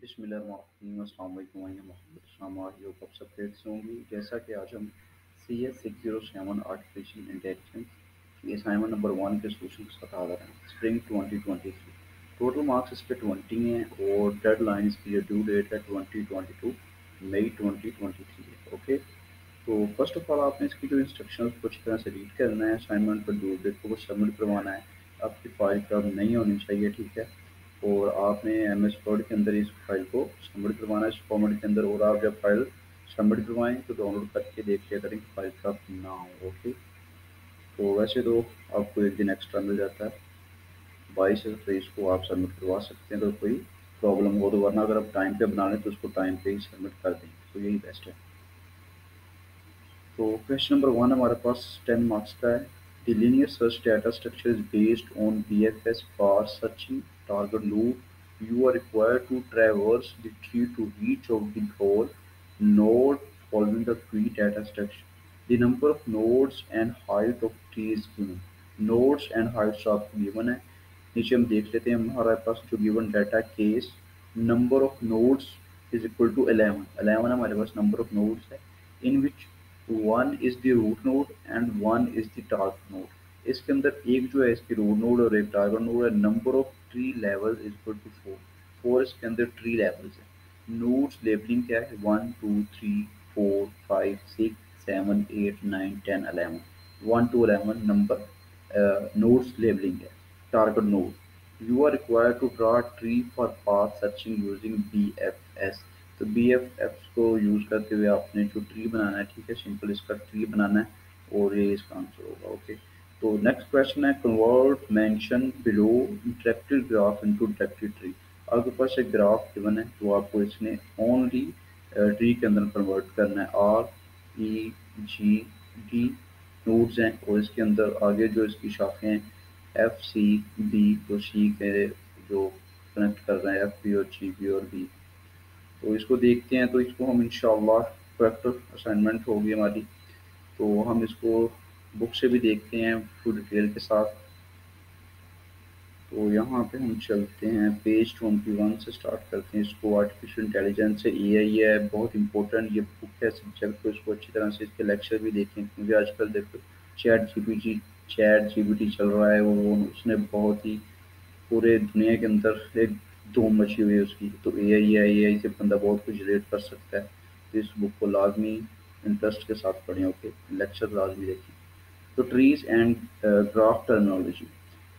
बिस्मिल्लाहिर्रहमानिर्रहीम। अस्सलाम वालेकुम। मैं मोहम्मद शामा योग आप सब खैरियत से होंगी। जैसा कि आज हम सी एस 607 आर्टिफिशियल इंटेलिजेंस की असाइनमेंट नंबर 1 के सोल्यूशन के साथ हाजिर हैं। स्प्रिंग 2023 टोटल मार्क्स इस पे 20 हैं और डेडलाइन इसकी ड्यू डेट है 2022 मई 2023 है। ओके, तो फर्स्ट ऑफ ऑल आपने इसकी जो इंस्ट्रक्शंस को अच्छी तरह से रीड करना है। असाइनमेंट पर ड्यू डेट को सबमिट करवाना है। आपकी फाइल कब नहीं होनी चाहिए, ठीक है। और आपने एम एस वर्ड के अंदर इस फाइल को सबमिट करवाना है इस फॉर्मेट के अंदर। और आप जब फाइल सबमिट करवाएं तो डाउनलोड करके देख लिया करें कि फाइल कब ना हो। ओके, तो वैसे तो आपको एक दिन एक्स्ट्रा मिल जाता है, 22 से 23 को आप सबमिट करवा सकते हैं। तो कोई प्रॉब्लम हो तो, वरना अगर आप टाइम पे बना लें तो उसको टाइम पे ही सबमिट कर दें, तो यही बेस्ट है। तो क्वेश्चन नंबर 1 हमारे पास 10 मार्क्स का है। The linear search data structure is based on BFS for searching target loop. You are required to traverse the tree to reach of the goal node following the tree data structure. The number of nodes and height of tree is given. Nodes and heights आपको given है। नीचे हम देख लेते हैं हमारे पास जो given data case number of nodes is equal to 11। 11 हमारे पास number of nodes है, in which one is the root node and one is the target node. इसके अंदर एक जो है इसकी रूट नोड और एक टारगेट नोड है। Number of tree level is equal to 4। 4 इसके अंदर ट्री लेवल्स है। नोड्स लेबलिंग क्या है, 1 2 3 4 5 6 7 8 9 10 11। 1 to 11 नंबर नोड्स लेबलिंग है। Target node, you are required to draw tree for path searching using BFS। तो BFS को use करते हुए आपने जो ट्री बनाना है, ठीक है, सिंपल इसका ट्री बनाना है और ये इसका आंसर होगा। ओके, तो नेक्स्ट क्वेश्चन है convert mention below interactive graph into interactive tree. आपके पास एक ग्राफ गिवन है तो आपको इसने ओनली ट्री के अंदर कन्वर्ट करना है। REGD नोड्स हैं और इसके अंदर आगे जो इसकी शाखें हैं FCB, तो सी के जो कनेक्ट कर रहे हैं FB और GB और B। तो इसको देखते हैं, तो इसको हम इंशाल्लाह करेक्ट असाइनमेंट होगी हमारी, तो हम इसको बुक से भी देखते हैं फुल डिटेल के साथ। तो यहाँ पे हम चलते हैं पेज 21 से स्टार्ट करते हैं इसको। आर्टिफिशियल इंटेलिजेंस से AI है, बहुत इंपॉर्टेंट ये बुक है सब्जेक्ट। तो इसको अच्छी तरह से इसके लेक्चर भी देखें, क्योंकि आजकल देखो चैट जीपीटी चल रहा है और वो उसने बहुत ही पूरे दुनिया के अंदर एक धूम मची हुई है उसकी। तो AI है, AI से बंदा बहुत कुछ रिलेट कर सकता है। तो इस बुक को लाजमी इंटरेस्ट के साथ पढ़ें। ओके, लेक्चर लाजमी देखें। तो ट्रीज एंड ग्राफ टर्मिनोलॉजी,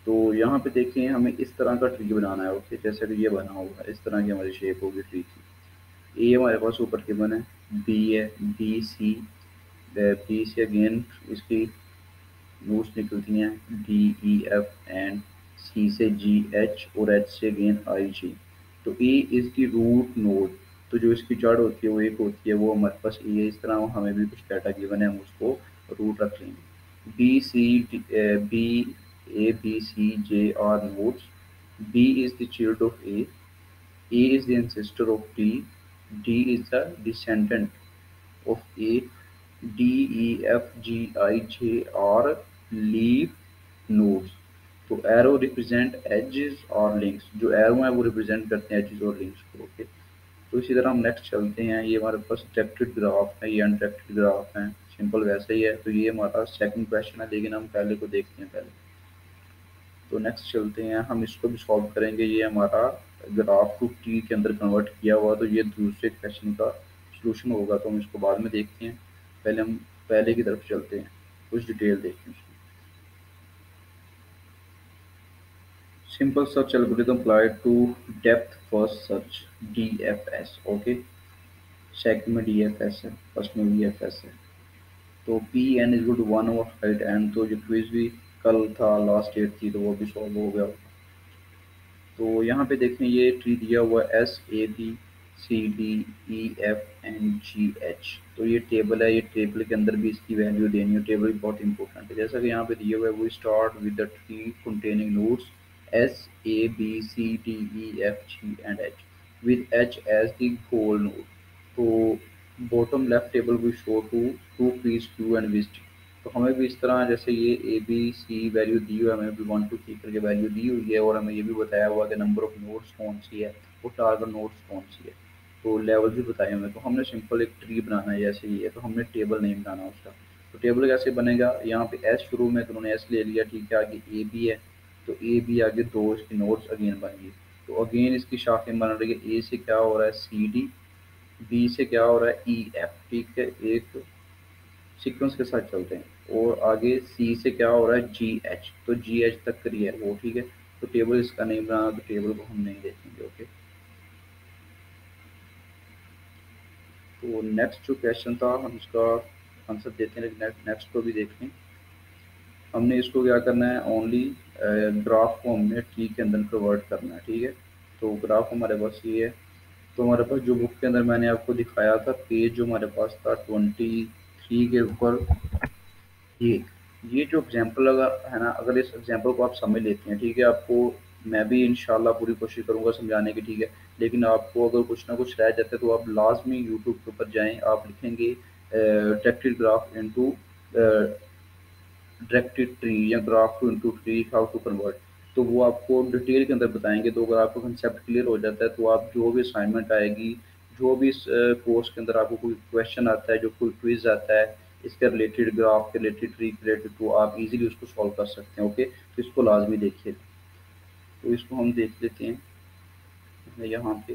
तो यहाँ पे देखें हमें इस तरह का ट्री बनाना है। ओके, जैसे कि ये बना हुआ है, इस तरह की हमारी शेप होगी ट्री की। ए हमारे पास ऊपर गिवन है, बी है, बी से अगेन इसकी नोट्स निकलती हैं DEF एंड सी से GH और H से अगेन IG। तो A is the root node, तो जो इसकी जड़ होती है वो एक होती है, वो हमारे पास ए है। इस तरह हमें भी कुछ डाटा गिवन है, हम उसको रूट रख लेंगे। B A B C J are nodes. B is the child of A is the ancestor of D is the descendant of A, DEFGIJ are leaf nodes। तो एरो रिप्रेजेंट एजेस और links, जो arrow हैं वो represent करते हैं edges और links को। Okay, तो इसी तरह हम नेक्स्ट चलते हैं। ये हमारे पास डायरेक्टेड ग्राफ है, ये अनडायरेक्टेड ग्राफ है, सिंपल वैसे ही है। तो ये हमारा सेकंड क्वेश्चन है, लेकिन हम पहले को देखते हैं पहले। तो नेक्स्ट चलते हैं, हम इसको भी सॉल्व करेंगे। ये हमारा ग्राफ को टी के अंदर कन्वर्ट किया हुआ, तो ये दूसरे क्वेश्चन का सॉल्यूशन होगा, तो हम इसको बाद में देखते हैं। पहले हम पहले की तरफ चलते हैं, कुछ डिटेल देखते हैं उसकी। Simple search algorithm applied to depth first search DFS। Okay, second में DFS है, फर्स्ट में VFS है। तो PN is good 1 over height n, तो जो क्विज भी कल था, लास्ट डेट थी, तो वो भी सॉल्व हो गया। तो यहाँ पे देखें ये ट्री दिया हुआ है SABCDEFNGH। तो ये टेबल है, ये टेबल के अंदर भी इसकी वैल्यू देनी है। टेबल भी बहुत इंपॉर्टेंट है, जैसा कि यहाँ पे दिया हुआ है, वो start with the tree containing nodes SABCDEFGH with H as the goal node। तो bottom left table will show two trees Q and Vist। तो हमें भी इस तरह जैसे ये ए बी सी वैल्यू दी हुई है, हमें भी 1 2 3 करके वैल्यू दी हुई है और हमें ये भी बताया हुआ कि नंबर ऑफ नोड्स कौन सी है, वो टारगेट नोड्स कौन सी है, तो लेवल भी बताए हमें। तो हमने सिंपल एक ट्री बनाना है जैसे ये, तो हमने टेबल नहीं बनाना उसका। तो टेबल कैसे बनेगा, यहाँ पे एस शुरू में तो उन्होंने एस ले लिया, ठीक है, आगे ए बी है, तो ए बी आगे दो इसकी नोड्स अगेन बन गई। तो अगेन इसकी शाखें बन रही है, ए से क्या हो रहा है सी डी, बी से क्या हो रहा है ई एफ, ठीक है, एक सीक्वेंस के साथ चलते हैं। और आगे सी से क्या हो रहा है जी एच, तो जी एच तक करी है वो, ठीक है। तो टेबल इसका नहीं बनाना, तो टेबल को हम नहीं देखेंगे, ओके। तो नेक्स्ट जो क्वेश्चन था हम इसका आंसर देते हैं, लेकिन नेक्स्ट को भी देख लें। हमने इसको क्या करना है, ओनली ग्राफ को हमने ट्री के अंदर कन्वर्ट करना है, ठीक है। तो ग्राफ हमारे पास ये है। तो हमारे पास जो बुक के अंदर मैंने आपको दिखाया था पेज जो हमारे पास था 23 के ऊपर, ये ये जो एग्जांपल अगर है ना, अगर इस एग्जांपल को आप समझ लेते हैं, ठीक है, आपको मैं भी इंशाल्लाह पूरी कोशिश करूंगा समझाने की, ठीक है। लेकिन आपको अगर कुछ ना कुछ रह जाता है तो आप लाजमी यूट्यूब के ऊपर जाएं, आप लिखेंगे directed graph into directed tree या graph to into tree how to convert, तो वो आपको डिटेल के अंदर बताएंगे। तो अगर आपको कंसेप्ट क्लियर हो जाता है तो आप जो भी असाइनमेंट आएगी, जो भी इस कोर्स के अंदर आपको कोई क्वेश्चन आता है, जो कोई क्विज आता है इसके रिलेटेड, ग्राफ के रिलेटेड, ट्री के रिलेटेड, तो आप इजीली उसको सॉल्व कर सकते हैं, ओके। तो इसको लाजमी देखिए। तो इसको हम देख लेते हैं यहाँ पे।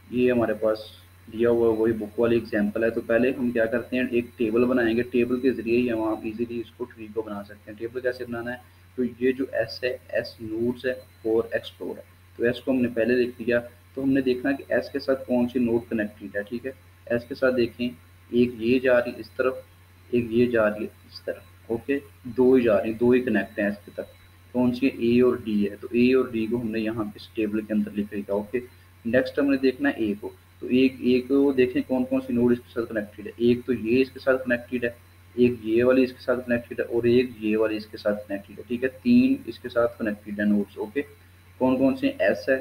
ये हमारे पास दिया हुआ वही बुक वाली एग्जांपल है। तो पहले हम क्या करते हैं, एक टेबल बनाएंगे, टेबल के जरिए ही हम आप इजीली इसको ट्री को बना सकते हैं। टेबल कैसे बनाना है, तो ये जो एस है, एस नोड्स है और एक्सप्लोर है। तो एस को हमने पहले लिख लिया। तो हमने देखना कि एस के साथ कौन सी नोड कनेक्टेड है, ठीक है। एस के साथ देखें, एक ये जा रही इस तरफ, एक ये जा रही है इस तरफ, ओके। दो ही जा रही, दो ही कनेक्ट हैं एस के तक। कौन सी है, ए और डी है। तो ए और डी को हमने यहाँ पे इस टेबल के अंदर लिख लिया, ओके। नेक्स्ट हमने देखना है ए को। तो एक ए को देखें कौन कौन सी नोड इसके साथ कनेक्टेड है। एक तो ये इसके साथ कनेक्टेड है, एक ये वाली इसके साथ कनेक्टेड है और एक ये वाली इसके साथ कनेक्टेड है, ठीक है। तीन इसके साथ कनेक्टेड है नोड्स, ओके। कौन कौन से, एस है,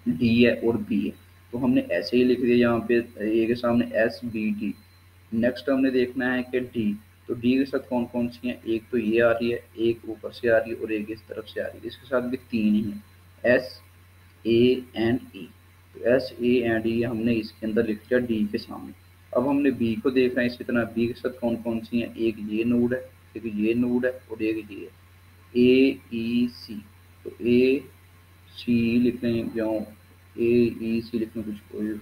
डी है और बी है। तो हमने ऐसे ही लिख दिया यहाँ पे ए के सामने एस बी डी। नेक्स्ट हमने देखना है कि डी, तो डी के साथ कौन कौन सी हैं, एक तो ये आ रही है, एक ऊपर से आ रही है और एक इस तरफ से आ रही है। इसके साथ भी तीन ही है, एस ए एंड ई। तो एस ए एंड ई हमने इसके अंदर लिख दिया डी के सामने। अब हमने बी को देखना है इसी तरह, बी के साथ कौन कौन सी हैं, एक ये नोड है, एक ये नोड है और एक ये है, ए ई सी। तो ए सी लिख लें या ए ई सी लिख लें,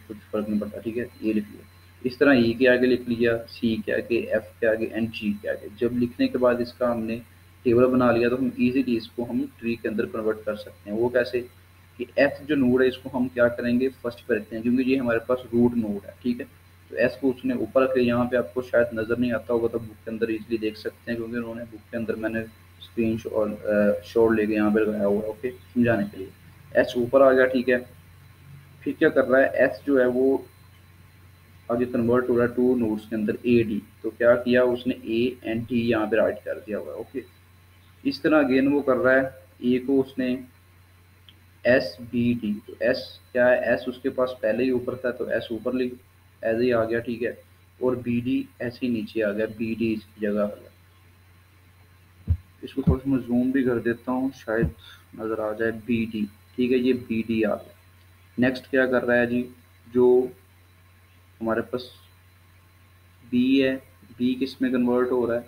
कुछ फर्क नहीं पड़ता, ठीक है, ये लिख लिया। इस तरह ई के आगे लिख लिया, सी के आगे, एफ के आगे एंड जी के आगे। जब लिखने के बाद इसका हमने टेबल बना लिया तो हम इजीली इसको हम ट्री के अंदर कन्वर्ट कर सकते हैं। वो कैसे, कि एफ जो नोड है इसको हम क्या करेंगे, फर्स्ट पे रखते हैं, क्योंकि ये हमारे पास रूट नोड है, ठीक है। तो एस को उसने ऊपर रखे, यहाँ पे आपको शायद नज़र नहीं आता होगा, तो बुक के अंदर इजीली देख सकते हैं, क्योंकि उन्होंने बुक के अंदर मैंने स्क्रीन शॉट लेके यहाँ पे लगाया हुआ है, ओके, समझाने के लिए। एस ऊपर आ गया, ठीक है। फिर क्या कर रहा है, एस जो है वो आगे कन्वर्ट हो रहा है टू नोड्स के अंदर, ए डी। तो क्या किया उसने, ए एंड डी यहाँ पे राइट कर दिया हुआ है, ओके। इस तरह अगेन वो कर रहा है, ए को उसने एस बी डी। तो एस क्या है, एस उसके पास पहले ही ऊपर था तो एस ऊपर लिख ऐसे ही आ गया, ठीक है। और बी डी ऐसे ही नीचे आ गया, बी डी इसकी जगह आ गया। इसको थोड़ा सा मैं जूम भी कर देता हूँ, शायद नज़र आ जाए, बी डी, ठीक है, ये बी डी आ गया। नेक्स्ट क्या कर रहा है जी, जो हमारे पास बी है, बी किस में कन्वर्ट हो रहा है,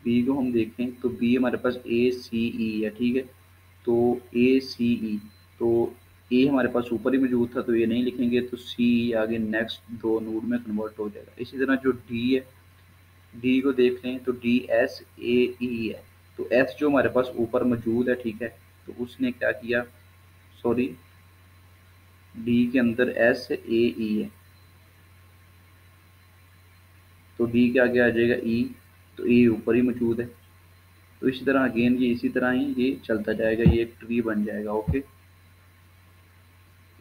बी को हम देखें तो बी हमारे पास ए सी ई है, ठीक है। तो ए सी ई, तो ए हमारे पास ऊपर ही मौजूद था तो ये नहीं लिखेंगे, तो सी आगे नेक्स्ट दो नोड में कन्वर्ट हो जाएगा। इसी तरह जो डी है, डी को देख लें तो डी एस ए ई है। तो एस जो हमारे पास ऊपर मौजूद है, ठीक है, तो उसने क्या किया, सॉरी, डी के अंदर एस ए ई है, तो डी के आगे आ जाएगा ई, तो ए ऊपर ही मौजूद है। तो इसी तरह अगेन ये इसी तरह ही ये चलता जाएगा, ये एक ट्री बन जाएगा, ओके।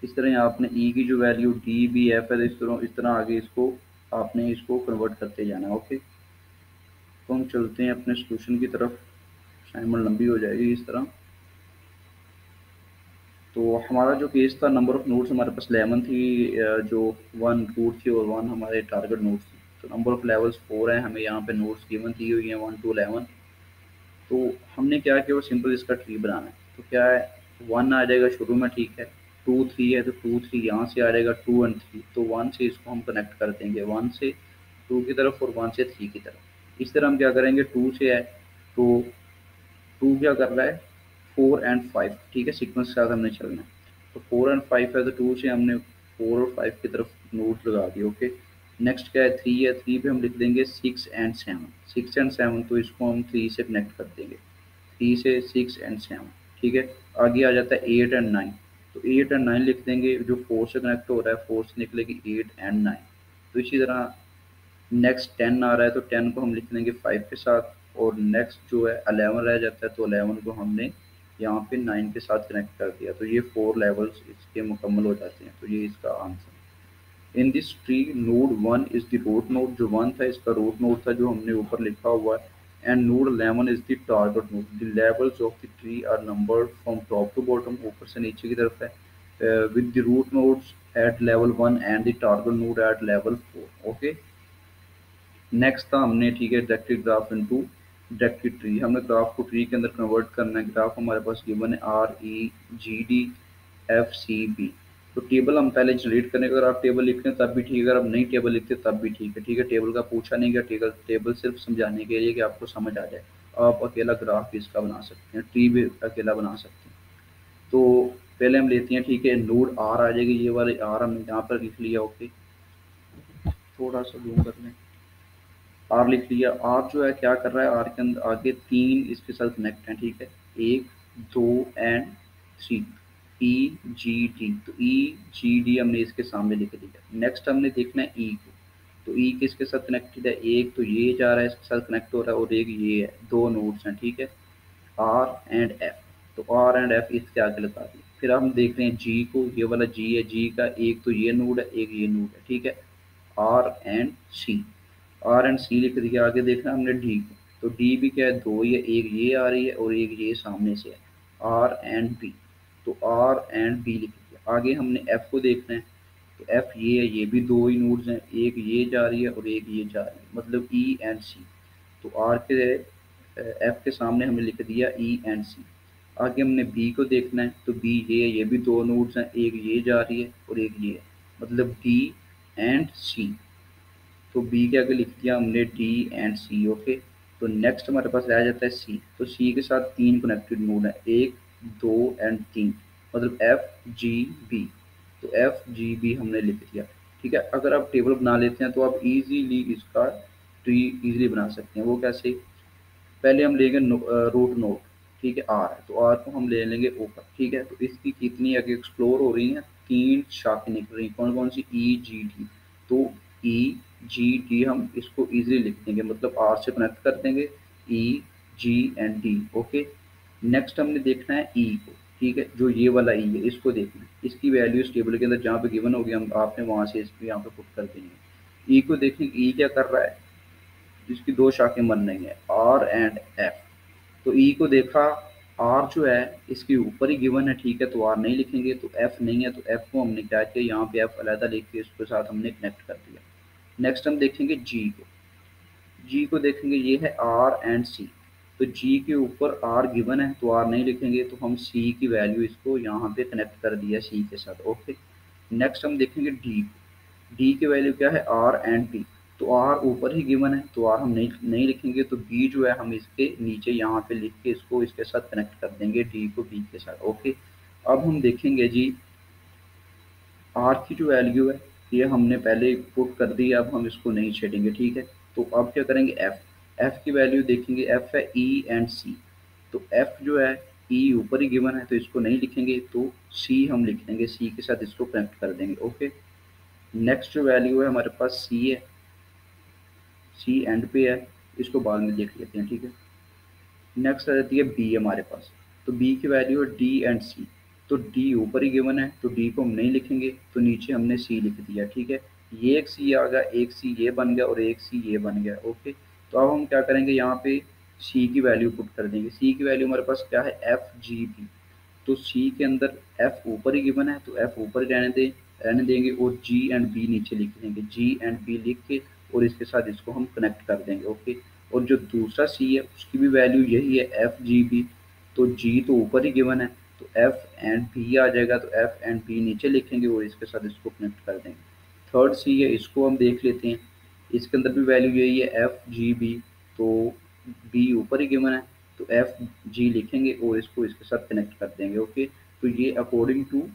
इस तरह आपने ई की जो वैल्यू डी बी एफ है, तो इस तरह आगे इसको आपने इसको कन्वर्ट करते जाना, ओके। तो हम चलते हैं अपने सोल्यूशन की तरफ, असाइनमेंट लंबी हो जाएगी इस तरह। तो हमारा जो केस था, नंबर ऑफ नोड्स हमारे पास 11 थी, जो 1 रूट थी और 1 हमारे टारगेट नोड्स थी। तो नंबर ऑफ लेवल्स 4 है, हमें यहाँ पे नोड्स गिवन दी हुई है 1 to 11। तो हमने क्या किया, वो सिंपल इसका ट्री बनाना है। तो क्या है, 1 आ जाएगा शुरू में, ठीक है। 2 3 है तो 2 3 यहाँ से आ जाएगा, 2 और 3, तो 1 से इसको हम कनेक्ट कर देंगे, 1 से 2 की तरफ और 1 से 3 की तरफ। इस तरह हम क्या करेंगे, 2 से है तो 2 क्या कर रहा है, 4 एंड 5, ठीक है, सीक्वेंस के साथ हमने चलना है। तो 4 एंड 5 है तो 2 से हमने 4 और 5 की तरफ नोट लगा दिए, ओके। नेक्स्ट क्या है, 3 है, 3 पे हम लिख देंगे 6 एंड 7, 6 एंड 7, तो इसको हम 3 से कनेक्ट कर देंगे, 3 से 6 एंड 7, ठीक है। आगे आ जाता है 8 एंड 9, तो 8 एंड 9 लिख देंगे, जो 4 से कनेक्ट हो रहा है 4 से निकलेगी 8 एंड 9। तो इसी तरह नेक्स्ट 10 आ रहा है तो 10 को हम लिख लेंगे 5 के साथ, और नेक्स्ट जो है 11 रह जाता है तो 11 को हमने यहाँ पे 9 के साथ कनेक्ट कर दिया, तो ये 4 लेवल्स इसके मुकम्मल हो जाते हैं। तो ये इसका आंसर। In this tree node 1 is the root node, जो 1 था इसका रूट नोड था जो हमने ऊपर लिखा हुआ है। And node 11 is the target node, the levels of the tree are numbered from top to bottom, ऊपर से नीचे की तरफ है, with the root nodes at level 1 and the target node at level 4, okay. Next था हमने, ठीक है, directed graph into directed tree, हमने ग्राफ को ट्री के अंदर कन्वर्ट करना है। ग्राफ हमारे पास गिवन है REGDFCB। तो टेबल हम पहले जनरेट करने का, अगर आप टेबल लिखते हैं तब भी ठीक है, अगर आप नहीं टेबल लिखते तब भी ठीक है, ठीक है। टेबल का पूछा नहीं गया, टेबल टेबल सिर्फ समझाने के लिए कि आपको समझ आ जाए। आप अकेला ग्राफ भी इसका बना सकते हैं, ट्री भी अकेला बना सकते हैं। तो पहले हम लेते हैं, ठीक है, नोड आर आ जाएगी, ये वाले आर हमने यहाँ पर लिख लिया, ओके। थोड़ा सा जूम कर लें, आर लिख लिया। आर जो है क्या कर रहा है, आर के अंदर आगे 3 इसके साथ कनेक्ट हैं, ठीक है, 1 2 एंड 3, EGD। तो EGD हमने इसके सामने लिख दिया। नेक्स्ट हमने देखना है ई को, तो ई किसके साथ कनेक्टेड है, एक तो ये जा रहा है इसके साथ कनेक्ट हो रहा है, और एक ये है, दो नोड्स हैं, ठीक है, आर एंड एफ। तो आर एंड एफ इसके आगे लगा दिए। फिर हम देख रहे हैं जी को, ये वाला जी है, जी का एक तो ये नोड है एक ये नोड है, ठीक है, R and C. R and C लिख दिया। आगे देखना हमने डी को, तो डी भी क्या है, दो ये, एक ये आ रही है और एक ये सामने से है, आर एंड बी। तो आर एंड बी लिख दिया। आगे हमने एफ को देखना है, तो एफ ये है, ये भी दो ही नोड्स हैं, एक ये जा रही है और एक ये जा रही है, मतलब ई एंड सी। तो आर के एफ के सामने हमने लिख दिया ई एंड सी। आगे हमने बी को देखना है, तो बी ये भी दो नोड्स हैं, एक ये जा रही है और एक ये है, मतलब डी एंड सी। तो बी के आगे लिख दिया हमने डी एंड सी, ओके। तो नेक्स्ट हमारे पास रह जाता है सी। तो सी के साथ 3 कनेक्टेड नोड है, 1 2 एंड 3, मतलब एफ जी बी। तो एफ जी बी हमने लिख दिया, ठीक है। अगर आप टेबल बना लेते हैं तो आप इजीली इसका ट्री इजीली बना सकते हैं। वो कैसे, पहले हम लेंगे रूट नोड, ठीक है, आर है तो आर को हम ले लेंगे ऊपर, ठीक है। तो इसकी कितनी आगे एक्सप्लोर हो रही हैं, 3 शाखें निकल रही हैं, कौन कौन सी, ई जी डी। तो ई जी डी हम इसको इजीली लिख देंगे, मतलब आर से कनेक्ट कर देंगे, ई जी एंड डी, ओके। नेक्स्ट हमने देखना है ई को, ठीक है, जो ये वाला ई है इसको देखना है, इसकी वैल्यू इस टेबल के अंदर जहाँ पे गिवन होगी हम आपने वहाँ से इसको यहाँ पे पुट कर देंगे। ई को देखें ई क्या कर रहा है, जिसकी दो शाखें बन रही हैं, आर एंड एफ। तो ई को देखा, आर जो है इसके ऊपर ही गिवन है, ठीक है, तो आर नहीं लिखेंगे। तो एफ नहीं है तो एफ को हमने क्या किया, यहाँ पे एफ अलहदा लिख के इसके साथ हमने कनेक्ट कर दिया। नेक्स्ट हम देखेंगे जी को, जी को देखेंगे, ये है आर एंड सी। तो जी के ऊपर आर गिवन है तो आर नहीं लिखेंगे, तो हम सी की वैल्यू इसको यहाँ पे कनेक्ट कर दिया सी के साथ, ओके। नेक्स्ट हम देखेंगे डी को, डी की वैल्यू क्या है, आर एंड बी। तो आर ऊपर ही गिवन है तो आर हम नहीं लिखेंगे, तो बी जो है हम इसके नीचे यहाँ पे लिख के इसको इसके साथ कनेक्ट कर देंगे, डी को बी के साथ, ओके। अब हम देखेंगे जी, आर की जो वैल्यू है ये हमने पहले पुट कर दी, अब हम इसको नहीं छेड़ेंगे, ठीक है। तो अब क्या करेंगे, एफ, एफ की वैल्यू देखेंगे, एफ है ई एंड सी। तो एफ जो है ई ऊपर ही गिवन है तो इसको नहीं लिखेंगे, तो सी हम लिख देंगे, सी के साथ इसको कनेक्ट कर देंगे, ओके। नेक्स्ट जो वैल्यू है हमारे पास सी है, सी एंड पे है, इसको बाद में देख लेते हैं, ठीक है। नेक्स्ट आ जाती है बी हमारे पास, तो बी की वैल्यू है डी एंड सी। तो डी ऊपर ही गिवन है तो डी को हम नहीं लिखेंगे, तो नीचे हमने सी लिख दिया, ठीक है। ये एक सी आ गया, एक सी ये बन गया और एक सी ये बन गया, ओके। तो अब हम क्या करेंगे, यहाँ पे सी की वैल्यू पुट कर देंगे। सी की वैल्यू हमारे पास क्या है, एफ जी बी। तो सी के अंदर एफ ऊपर ही गिवन है तो एफ ऊपर ही रहने देंगे और जी एंड बी नीचे लिख देंगे, जी एंड बी लिख के और इसके साथ इसको हम कनेक्ट कर देंगे। ओके, और जो दूसरा सी है उसकी भी वैल्यू यही है एफ जी बी। तो जी तो ऊपर ही गिवन है, तो एफ एंड बी आ जाएगा, तो एफ एंड बी नीचे लिखेंगे और इसके साथ इसको कनेक्ट कर देंगे। थर्ड सी है, इसको हम देख लेते हैं। इसके अंदर भी वैल्यू यही है एफ जी बी। तो बी ऊपर ही गिवन है, तो एफ जी लिखेंगे और इसको इसके साथ कनेक्ट कर देंगे। ओके, तो ये अकॉर्डिंग टू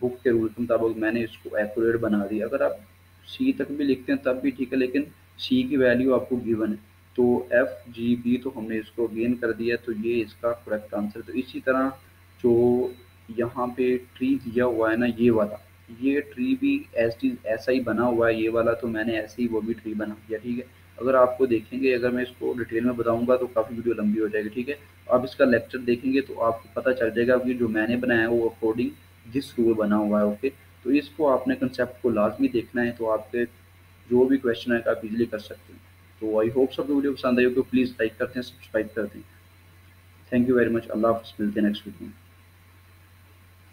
बुक के रूल के मुताबिक मैंने इसको एक्यूरेट बना दी। अगर आप सी तक भी लिखते हैं तब भी ठीक है, लेकिन सी की वैल्यू आपको गिवन है, तो एफ जी बी तो हमने इसको गेन कर दिया, तो ये इसका करेक्ट आंसर। तो इसी तरह जो यहाँ पे ट्री दिया हुआ है ना, ये वाला, ये ट्री भी ऐसा ही बना हुआ है, ये वाला तो मैंने ऐसे ही वो भी ट्री बना दिया। ठीक है, अगर आपको देखेंगे, अगर मैं इसको डिटेल में बताऊंगा तो काफ़ी वीडियो लंबी हो जाएगी। ठीक है, आप इसका लेक्चर देखेंगे तो आपको पता चल जाएगा कि जो मैंने बनाया है वो अकॉर्डिंग जिस रूल बना हुआ है। ओके, तो इसको आपने कंसेप्ट को लाजमी देखना है, तो आपके जो भी क्वेश्चन है आप इजीली कर सकते हैं। तो आई होप सबको वीडियो पसंद आई हो, तो प्लीज़ लाइक करते हैं, सब्सक्राइब करते हैं। Thank you very much. अल्लाह हाफ़िज़, मिलते हैं नेक्स्ट वीडियो में।